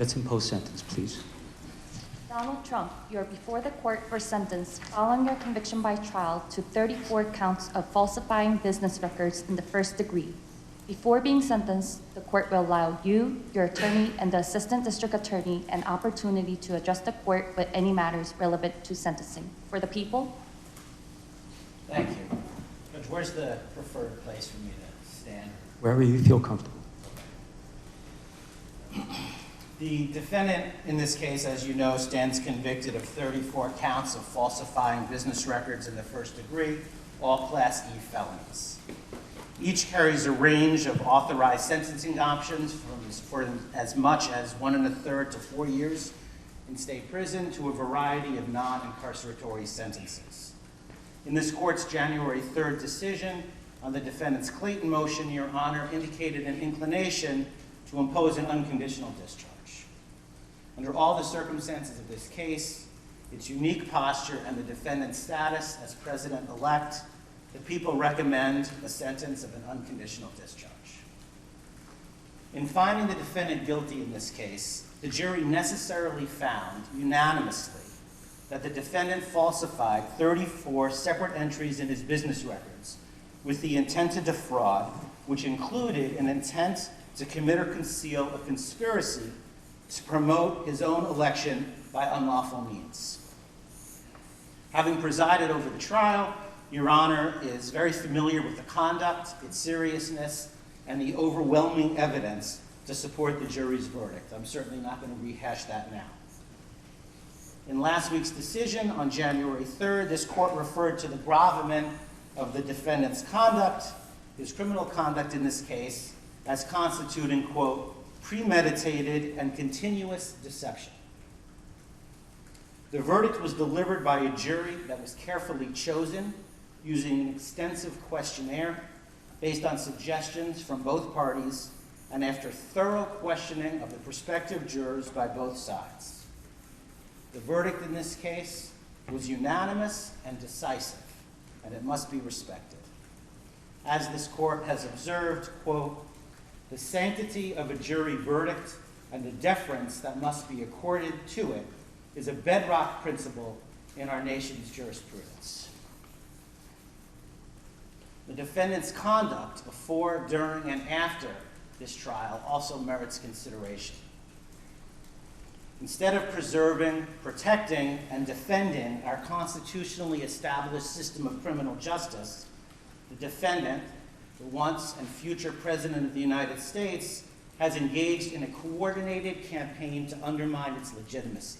Let's impose sentence, please. Donald Trump, you are before the court for sentence following your conviction by trial to 34 counts of falsifying business records in the first degree. Before being sentenced, the court will allow you, your attorney, and the assistant district attorney an opportunity to address the court with any matters relevant to sentencing. For the people. Thank you. Judge, where's the preferred place for me to stand? Wherever you feel comfortable. The defendant in this case, as you know, stands convicted of 34 counts of falsifying business records in the first degree, all Class E felonies. Each carries a range of authorized sentencing options for as much as 1 1/3 to 4 years in state prison to a variety of non-incarceratory sentences. In this court's January 3rd decision on the defendant's Clayton motion, Your Honor indicated an inclination to impose an unconditional discharge. Under all the circumstances of this case, its unique posture and the defendant's status as president-elect, the people recommend a sentence of an unconditional discharge. In finding the defendant guilty in this case, the jury necessarily found unanimously that the defendant falsified 34 separate entries in his business records with the intent to defraud, which included an intent to commit or conceal a conspiracy to promote his own election by unlawful means. Having presided over the trial, Your Honor is very familiar with the conduct, its seriousness, and the overwhelming evidence to support the jury's verdict. I'm certainly not going to rehash that now. In last week's decision on January 3rd, this court referred to the gravamen of the defendant's conduct, his criminal conduct in this case, as constituting, quote, premeditated and continuous deception. The verdict was delivered by a jury that was carefully chosen using an extensive questionnaire based on suggestions from both parties and after thorough questioning of the prospective jurors by both sides. The verdict in this case was unanimous and decisive, and it must be respected. As this court has observed, quote, the sanctity of a jury verdict and the deference that must be accorded to it is a bedrock principle in our nation's jurisprudence. The defendant's conduct before, during, and after this trial also merits consideration. Instead of preserving, protecting, and defending our constitutionally established system of criminal justice, the defendant, the once and future President of the United States, has engaged in a coordinated campaign to undermine its legitimacy.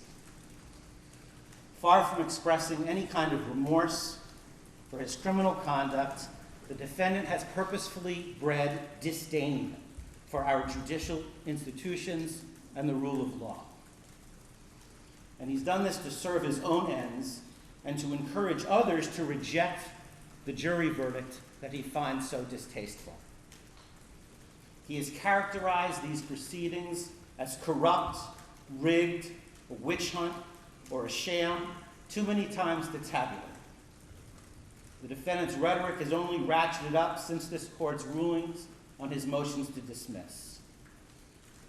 Far from expressing any kind of remorse for his criminal conduct, the defendant has purposefully bred disdain for our judicial institutions and the rule of law. And he's done this to serve his own ends and to encourage others to reject the jury verdict that he finds so distasteful. He has characterized these proceedings as corrupt, rigged, a witch hunt, or a sham too many times to tabulate. The defendant's rhetoric has only ratcheted up since this court's rulings on his motions to dismiss.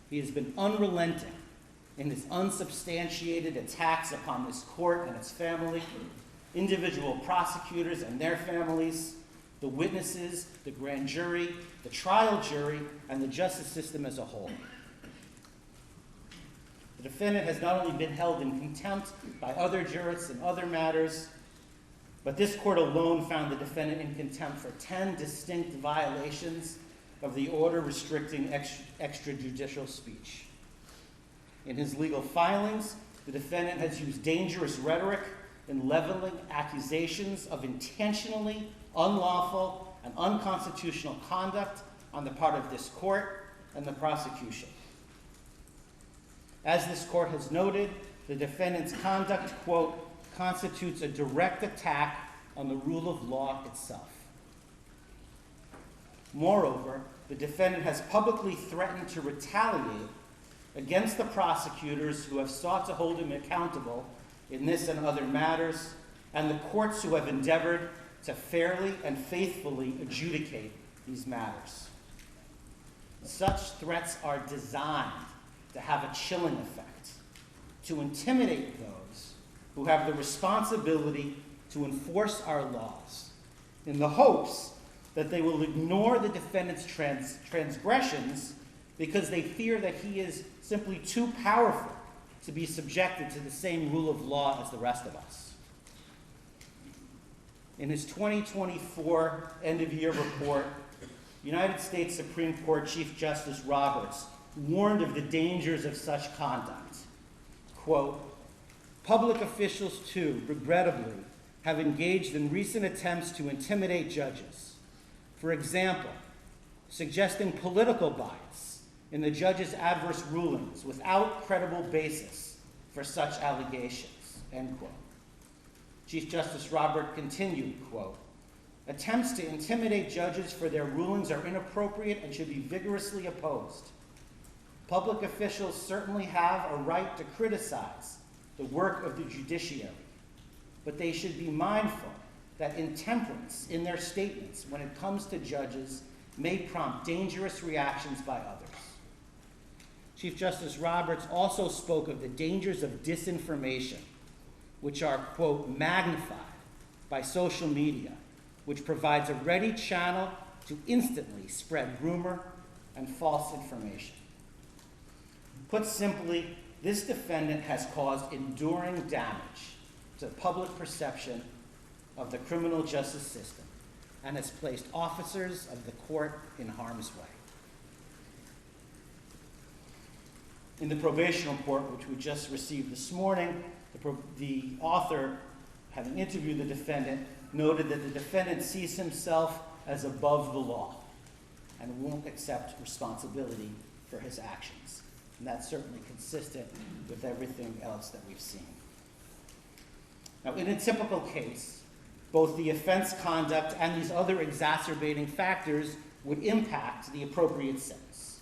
He has been unrelenting in his unsubstantiated attacks upon this court and its family, individual prosecutors and their families, the witnesses, the grand jury, the trial jury, and the justice system as a whole. The defendant has not only been held in contempt by other jurists in other matters, but this court alone found the defendant in contempt for 10 distinct violations of the order restricting extrajudicial speech. In his legal filings, the defendant has used dangerous rhetoric in leveling accusations of intentionally unlawful and unconstitutional conduct on the part of this court and the prosecution. As this court has noted, the defendant's conduct, quote, constitutes a direct attack on the rule of law itself. Moreover, the defendant has publicly threatened to retaliate against the prosecutors who have sought to hold him accountable in this and other matters, and the courts who have endeavored to fairly and faithfully adjudicate these matters. Such threats are designed to have a chilling effect, to intimidate those who have the responsibility to enforce our laws, in the hopes that they will ignore the defendant's transgressions because they fear that he is simply too powerful to be subjected to the same rule of law as the rest of us. In his 2024 end-of-year report, United States Supreme Court Chief Justice Roberts warned of the dangers of such conduct. Quote, "Public officials, too, regrettably, have engaged in recent attempts to intimidate judges. For example, suggesting political bias in the judge's adverse rulings without credible basis for such allegations," end quote. Chief Justice Roberts continued, quote, "Attempts to intimidate judges for their rulings are inappropriate and should be vigorously opposed. Public officials certainly have a right to criticize the work of the judiciary, but they should be mindful that intemperance in their statements when it comes to judges may prompt dangerous reactions by others." Chief Justice Roberts also spoke of the dangers of disinformation, which are, quote, "magnified by social media, which provides a ready channel to instantly spread rumor and false information." Put simply, this defendant has caused enduring damage to public perception of the criminal justice system and has placed officers of the court in harm's way. In the probation report, which we just received this morning, the author, having interviewed the defendant, noted that the defendant sees himself as above the law and won't accept responsibility for his actions. And that's certainly consistent with everything else that we've seen. Now, in a typical case, both the offense conduct and these other exacerbating factors would impact the appropriate sentence.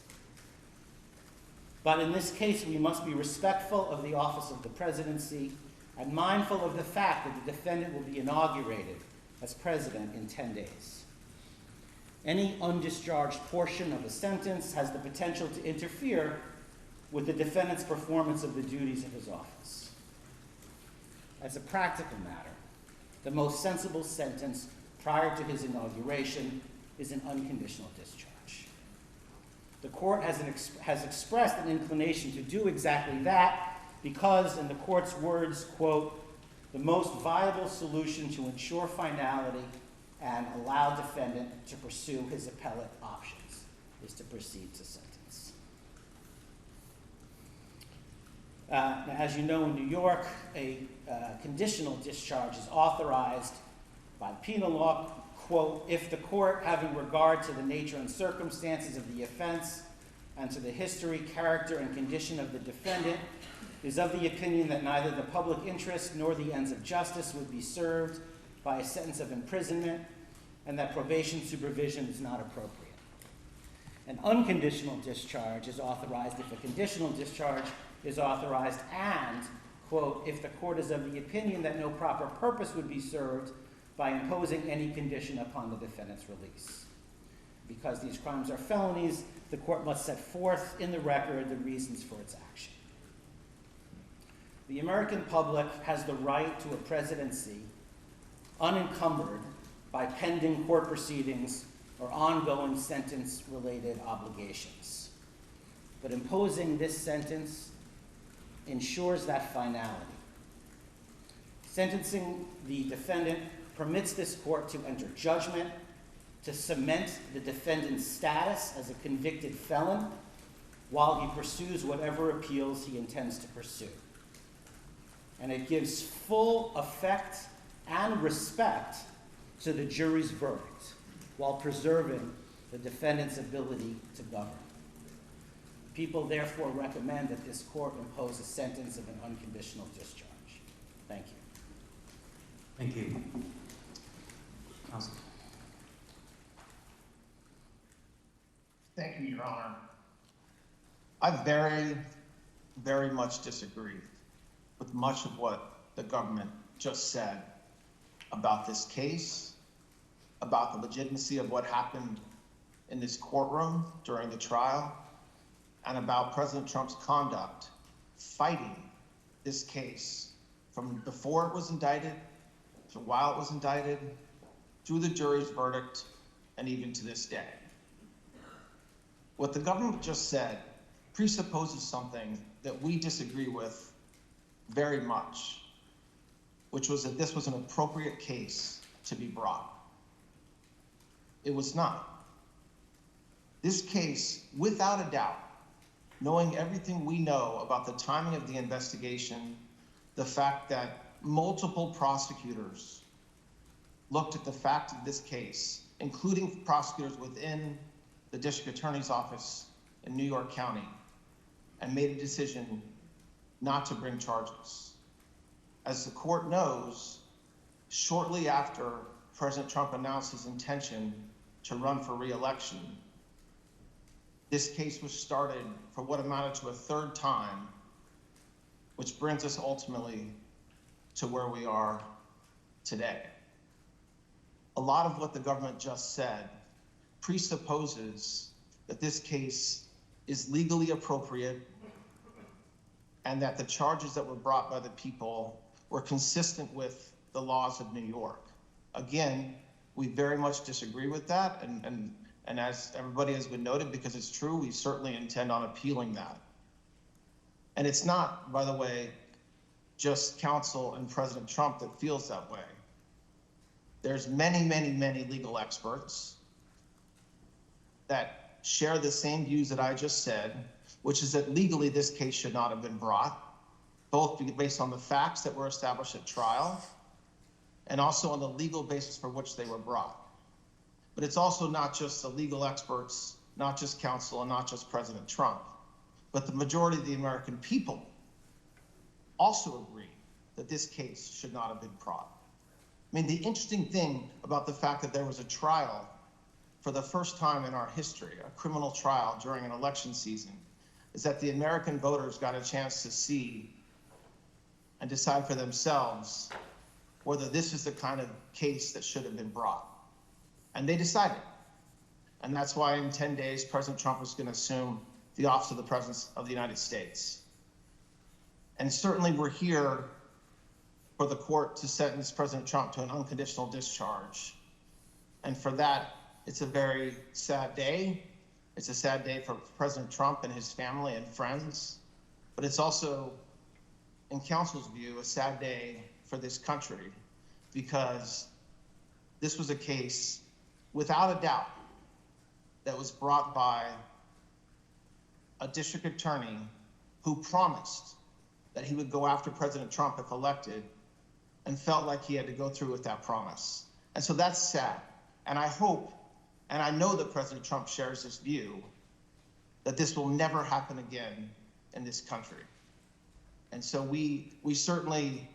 But in this case, we must be respectful of the office of the presidency and mindful of the fact that the defendant will be inaugurated as president in 10 days. Any undischarged portion of a sentence has the potential to interfere with the defendant's performance of the duties of his office. As a practical matter, the most sensible sentence prior to his inauguration is an unconditional discharge. The court has expressed an inclination to do exactly that because, in the court's words, quote, "the most viable solution to ensure finality and allow defendant to pursue his appellate options is to proceed to sentence." Now, as you know, in New York, a conditional discharge is authorized by penal law, quote, "if the court, having regard to the nature and circumstances of the offense and to the history, character, and condition of the defendant, is of the opinion that neither the public interest nor the ends of justice would be served by a sentence of imprisonment, and that probation supervision is not appropriate." An unconditional discharge is authorized if a conditional discharge is authorized and, quote, "if the court is of the opinion that no proper purpose would be served by imposing any condition upon the defendant's release." Because these crimes are felonies, the court must set forth in the record the reasons for its action. The American public has the right to a presidency unencumbered by pending court proceedings or ongoing sentence-related obligations. But imposing this sentence ensures that finality. Sentencing the defendant permits this court to enter judgment, to cement the defendant's status as a convicted felon while he pursues whatever appeals he intends to pursue. And it gives full effect and respect to the jury's verdict while preserving the defendant's ability to govern. People therefore recommend that this court impose a sentence of an unconditional discharge. Thank you. Thank you. Counsel. Thank you, Your Honor. I very, very much disagree with much of what the government just said about this case, about the legitimacy of what happened in this courtroom during the trial, and about President Trump's conduct fighting this case from before it was indicted, to while it was indicted, through the jury's verdict, and even to this day. What the government just said presupposes something that we disagree with very much, which was that this was an appropriate case to be brought. It was not. This case, without a doubt, knowing everything we know about the timing of the investigation, the fact that multiple prosecutors looked at the fact of this case, including prosecutors within the district attorney's office in New York County, and made a decision not to bring charges. As the court knows, shortly after President Trump announced his intention to run for re-election, this case was started for what amounted to a third time, which brings us ultimately to where we are today. A lot of what the government just said presupposes that this case is legally appropriate and that the charges that were brought by the people were consistent with the laws of New York. Again, we very much disagree with that, and as everybody has been noted, because it's true, we certainly intend on appealing that. And it's not, by the way, just counsel and President Trump that feels that way. There's many, many, many legal experts that share the same views that I just said, which is that legally this case should not have been brought, both based on the facts that were established at trial and also on the legal basis for which they were brought. But it's also not just the legal experts, not just counsel, and not just President Trump, but the majority of the American people also agree that this case should not have been brought. I mean, the interesting thing about the fact that there was a trial for the first time in our history, a criminal trial during an election season, is that the American voters got a chance to see and decide for themselves whether this is the kind of case that should have been brought. And they decided. And that's why in 10 days, President Trump was going to assume the office of the President of the United States. And certainly we're here for the court to sentence President Trump to an unconditional discharge. And for that, it's a very sad day. It's a sad day for President Trump and his family and friends. But it's also, in counsel's view, a sad day for this country, because this was a case, without a doubt, that was brought by a district attorney who promised that he would go after President Trump if elected, and felt like he had to go through with that promise. And so that's sad. And I hope, and I know that President Trump shares this view, that this will never happen again in this country. And so we certainly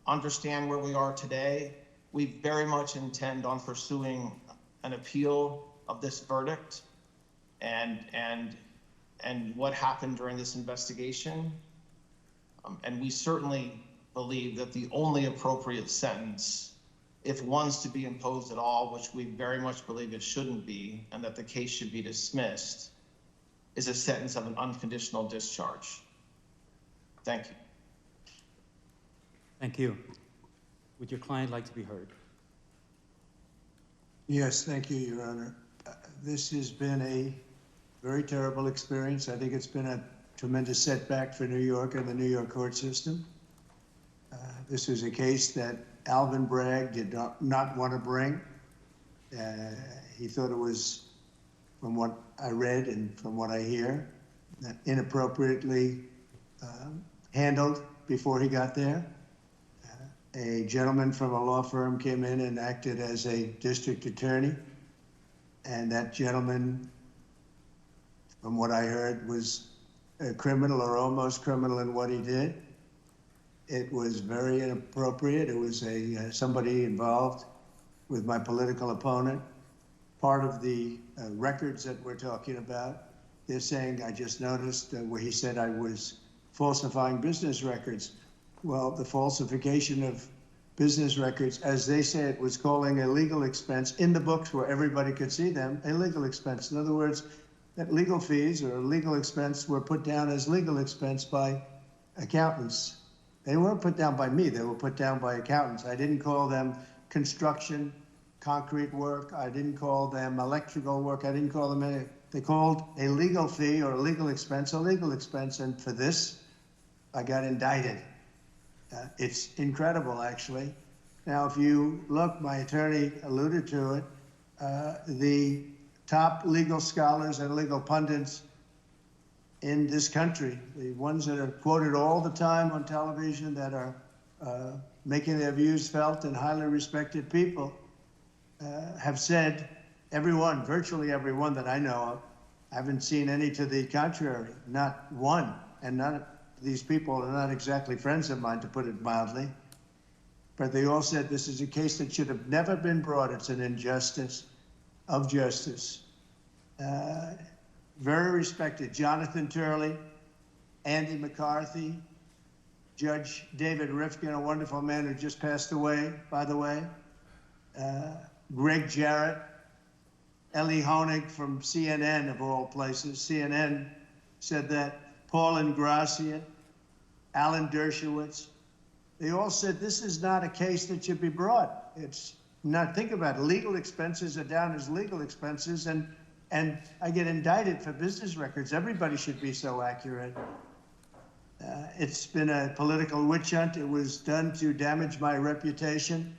understand where we are today. We very much intend on pursuing an appeal of this verdict and what happened during this investigation. And we certainly believe that the only appropriate sentence, if one's to be imposed at all, which we very much believe it shouldn't be, and that the case should be dismissed, is a sentence of an unconditional discharge. Thank you. Thank you. Would your client like to be heard? Yes, thank you, Your Honor. This has been a very terrible experience. I think it's been a tremendous setback for New York and the New York court system. This was a case that Alvin Bragg did not want to bring. He thought it was, from what I read and from what I hear, inappropriately handled before he got there. A gentleman from a law firm came in and acted as a district attorney, and that gentleman, from what I heard, was a criminal or almost criminal in what he did. It was very inappropriate. It was somebody involved with my political opponent. Part of the records that we're talking about, they're saying, I just noticed where he said I was falsifying business records. Well, the falsification of business records, as they say it, was calling a legal expense in the books where everybody could see them, a legal expense. In other words, that legal fees or legal expense were put down as legal expense by accountants. They weren't put down by me, they were put down by accountants. I didn't call them construction, concrete work. I didn't call them electrical work. I didn't call them any. They called a legal fee or a legal expense a legal expense. And for this, I got indicted. It's incredible, actually. Now, if you look, my attorney alluded to it, the top legal scholars and legal pundits in this country, the ones that are quoted all the time on television, that are making their views felt and highly respected people, have said, everyone, virtually everyone that I know of, I haven't seen any to the contrary, not one. And none of these people are not exactly friends of mine, to put it mildly. But they all said this is a case that should have never been brought. It's an injustice of justice. Very respected Jonathan Turley, Andy McCarthy, Judge David Rifkin, a wonderful man who just passed away, by the way, Greg Jarrett, Ellie Honig from CNN, of all places. CNN said that. Paul Ingrassia, Alan Dershowitz. They all said this is not a case that should be brought. It's not, think about it, legal expenses are down as legal expenses, and I get indicted for business records. Everybody should be so accurate. It's been a political witch hunt. It was done to damage my reputation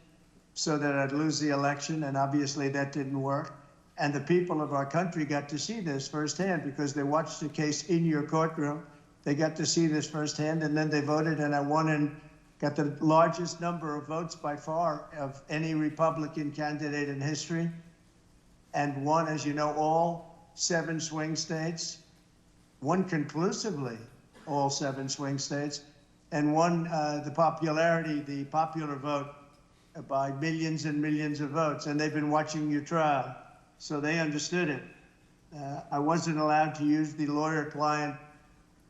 so that I'd lose the election, and obviously that didn't work. And the people of our country got to see this firsthand because they watched the case in your courtroom. They got to see this firsthand, and then they voted, and I won and got the largest number of votes by far of any Republican candidate in history, and won, as you know, all 7 swing states, won conclusively all 7 swing states, and won the popular vote by millions and millions of votes. And they've been watching your trial, so they understood it. I wasn't allowed to use the lawyer-client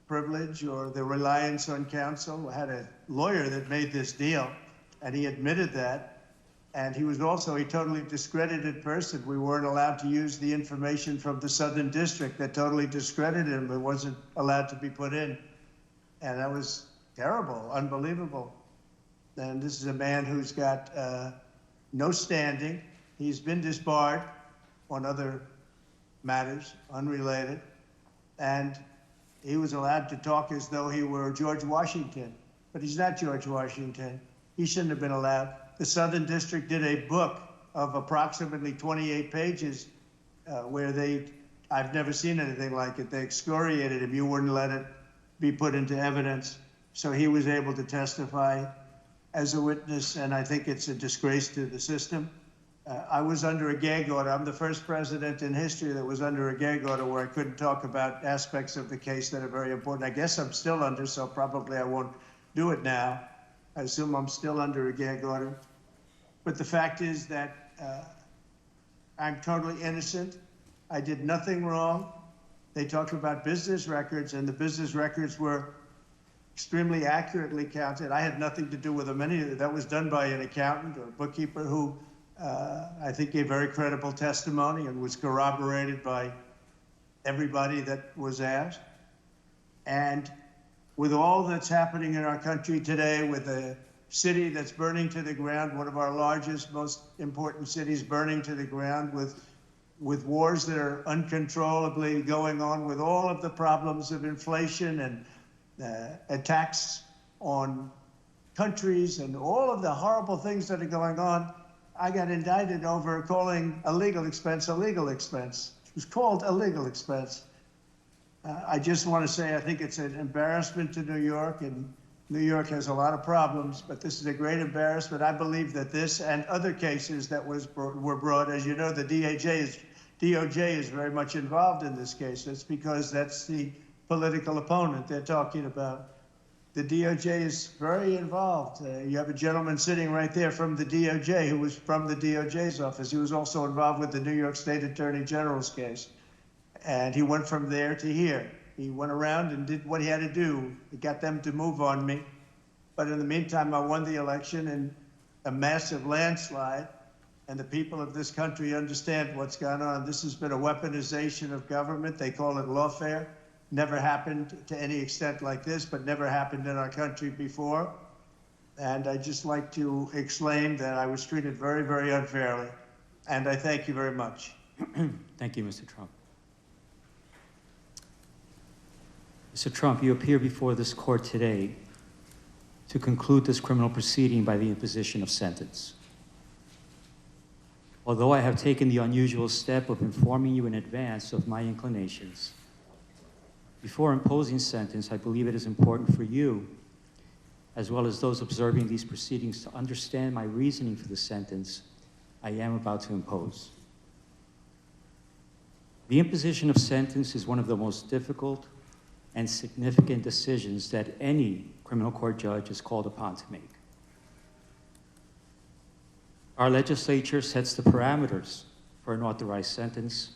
privilege or the reliance on counsel. I had a lawyer that made this deal, and he admitted that. And he was also a totally discredited person. We weren't allowed to use the information from the Southern District that totally discredited him. It wasn't allowed to be put in. And that was terrible, unbelievable. And this is a man who's got no standing. He's been disbarred on other matters, unrelated. And he was allowed to talk as though he were George Washington. But he's not George Washington. He shouldn't have been allowed. The Southern District did a book of approximately 28 pages where I've never seen anything like it. They excoriated him. You wouldn't let it be put into evidence. So he was able to testify as a witness, and I think it's a disgrace to the system. I was under a gag order. I'm the first president in history that was under a gag order where I couldn't talk about aspects of the case that are very important. I guess I'm still under, so probably I won't do it now. I assume I'm still under a gag order. But the fact is that I'm totally innocent. I did nothing wrong. They talked about business records, and the business records were extremely accurately counted. I had nothing to do with them. That was done by an accountant or a bookkeeper who I think gave very credible testimony and was corroborated by everybody that was asked. And with all that's happening in our country today, with a city that's burning to the ground, one of our largest, most important cities burning to the ground, with wars that are uncontrollably going on, with all of the problems of inflation and attacks on countries and all of the horrible things that are going on, I got indicted over calling a legal expense a legal expense. It was called a legal expense. I just want to say I think it's an embarrassment to New York, and New York has a lot of problems, but this is a great embarrassment. I believe that this and other cases that were brought, as you know, the DOJ is very much involved in this case. That's because that's the political opponent they're talking about. The DOJ is very involved. You have a gentleman sitting right there from the DOJ who was from the DOJ's office. He was also involved with the New York State Attorney General's case. And he went from there to here. He went around and did what he had to do. He got them to move on me. But in the meantime, I won the election in a massive landslide. and the people of this country understand what's gone on. This has been a weaponization of government. They call it lawfare. Never happened to any extent like this, but never happened in our country before. And I'd just like to exclaim that I was treated very, very unfairly. And I thank you very much. Thank you, Mr. Trump. Mr. Trump, you appear before this court today to conclude this criminal proceeding by the imposition of sentence. Although I have taken the unusual step of informing you in advance of my inclinations, before imposing sentence, I believe it is important for you, as well as those observing these proceedings, to understand my reasoning for the sentence I am about to impose. The imposition of sentence is one of the most difficult and significant decisions that any criminal court judge is called upon to make. Our legislature sets the parameters for an authorized sentence,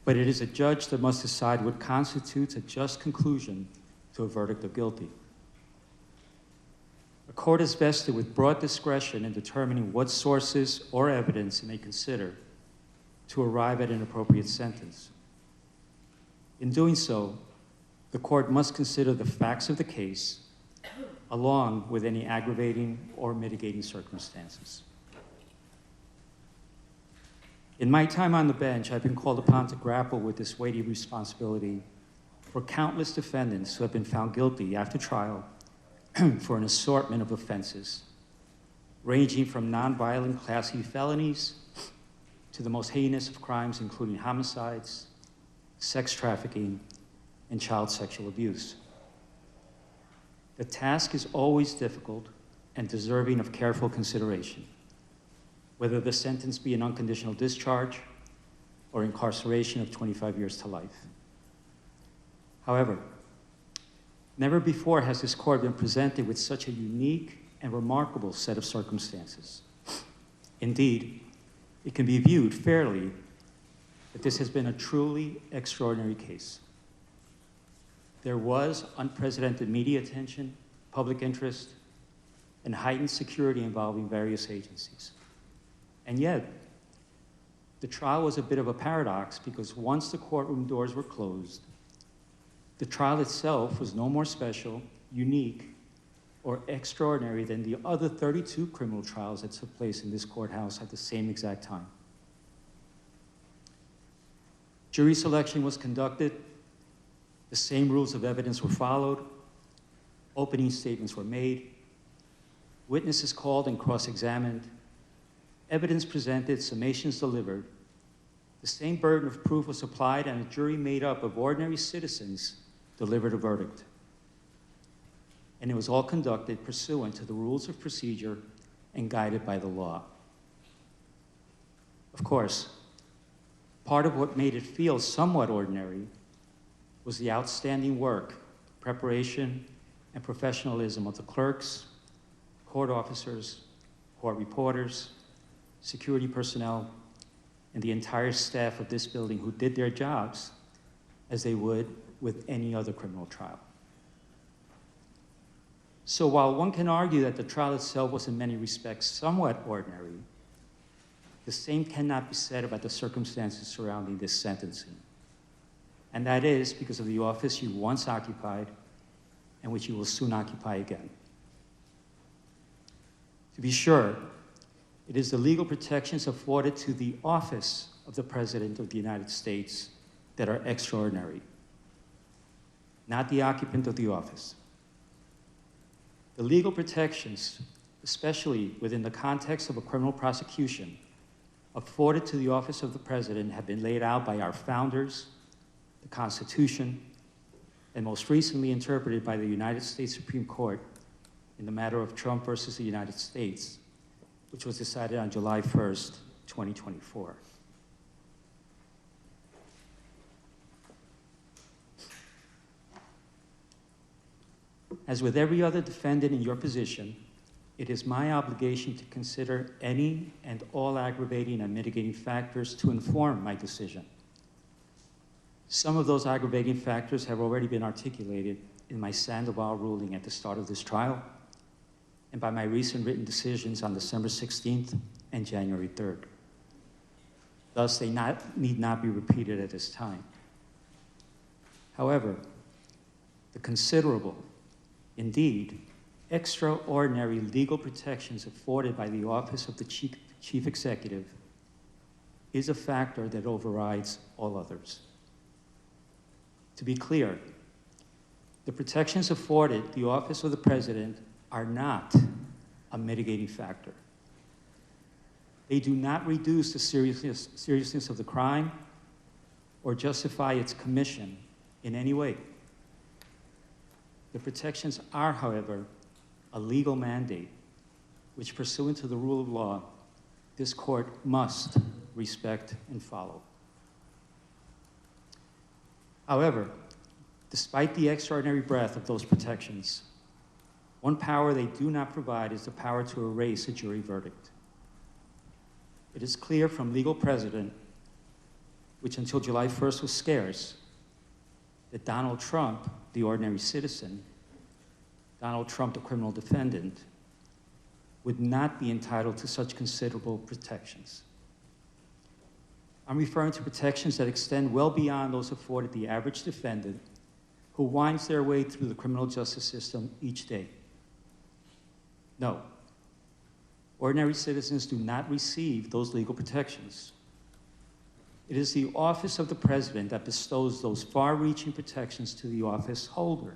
but it is a judge that must decide what constitutes a just conclusion to a verdict of guilty. A court is vested with broad discretion in determining what sources or evidence it may consider to arrive at an appropriate sentence. In doing so, the court must consider the facts of the case along with any aggravating or mitigating circumstances. In my time on the bench, I've been called upon to grapple with this weighty responsibility for countless defendants who have been found guilty after trial for an assortment of offenses, ranging from nonviolent Class E felonies to the most heinous of crimes, including homicides, sex trafficking, and child sexual abuse. The task is always difficult and deserving of careful consideration, whether the sentence be an unconditional discharge or incarceration of 25 years to life. However, never before has this court been presented with such a unique and remarkable set of circumstances. Indeed, it can be viewed fairly that this has been a truly extraordinary case. There was unprecedented media attention, public interest, and heightened security involving various agencies. And yet, the trial was a bit of a paradox because once the courtroom doors were closed, the trial itself was no more special, unique, or extraordinary than the other 32 criminal trials that took place in this courthouse at the same exact time. Jury selection was conducted, the same rules of evidence were followed, opening statements were made, witnesses called and cross-examined, evidence presented, summations delivered, the same burden of proof was applied, and a jury made up of ordinary citizens delivered a verdict. And it was all conducted pursuant to the rules of procedure and guided by the law. Of course, part of what made it feel somewhat ordinary was the outstanding work, preparation, and professionalism of the clerks, court officers, court reporters, security personnel, and the entire staff of this building who did their jobs as they would with any other criminal trial. So while one can argue that the trial itself was in many respects somewhat ordinary, the same cannot be said about the circumstances surrounding this sentencing. And that is because of the office you once occupied and which you will soon occupy again. To be sure, it is the legal protections afforded to the office of the President of the United States that are extraordinary, not the occupant of the office. The legal protections, especially within the context of a criminal prosecution, afforded to the office of the President have been laid out by our founders, the Constitution, and most recently interpreted by the United States Supreme Court in the matter of Trump versus the United States, which was decided on July 1st, 2024. As with every other defendant in your position, it is my obligation to consider any and all aggravating and mitigating factors to inform my decision. Some of those aggravating factors have already been articulated in my Sandoval ruling at the start of this trial, and by my recent written decisions on December 16th and January 3rd. Thus, they need not be repeated at this time. However, the considerable, indeed, extraordinary legal protections afforded by the Office of the Chief Executive is a factor that overrides all others. To be clear, the protections afforded the Office of the President are not a mitigating factor. They do not reduce the seriousness of the crime or justify its commission in any way. The protections are, however, a legal mandate, which, pursuant to the rule of law, this court must respect and follow. However, despite the extraordinary breadth of those protections, one power they do not provide is the power to erase a jury verdict. It is clear from legal precedent, which until July 1st was scarce, that Donald Trump, the ordinary citizen, Donald Trump, the criminal defendant, would not be entitled to such considerable protections. I'm referring to protections that extend well beyond those afforded the average defendant who winds their way through the criminal justice system each day. No, ordinary citizens do not receive those legal protections. It is the Office of the President that bestows those far-reaching protections to the office holder.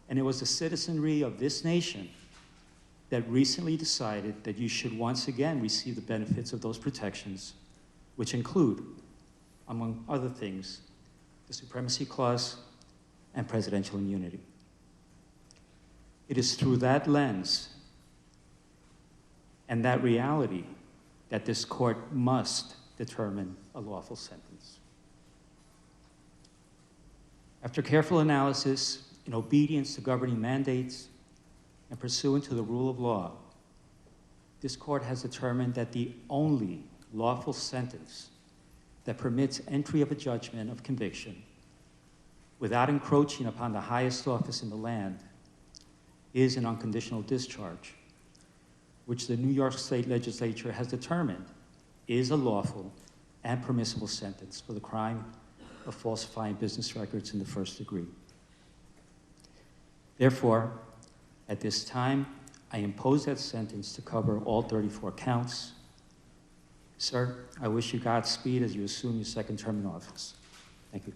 And it was the citizenry of this nation that recently decided that you should once again receive the benefits of those protections, which include, among other things, the Supremacy Clause and presidential immunity. It is through that lens and that reality that this court must determine a lawful sentence. After careful analysis, in obedience to governing mandates, and pursuant to the rule of law, this court has determined that the only lawful sentence that permits entry of a judgment of conviction without encroaching upon the highest office in the land is an unconditional discharge, which the New York State Legislature has determined is a lawful and permissible sentence for the crime of falsifying business records in the first degree. Therefore, at this time, I impose that sentence to cover all 34 counts. Sir, I wish you Godspeed as you assume your second term in office. Thank you.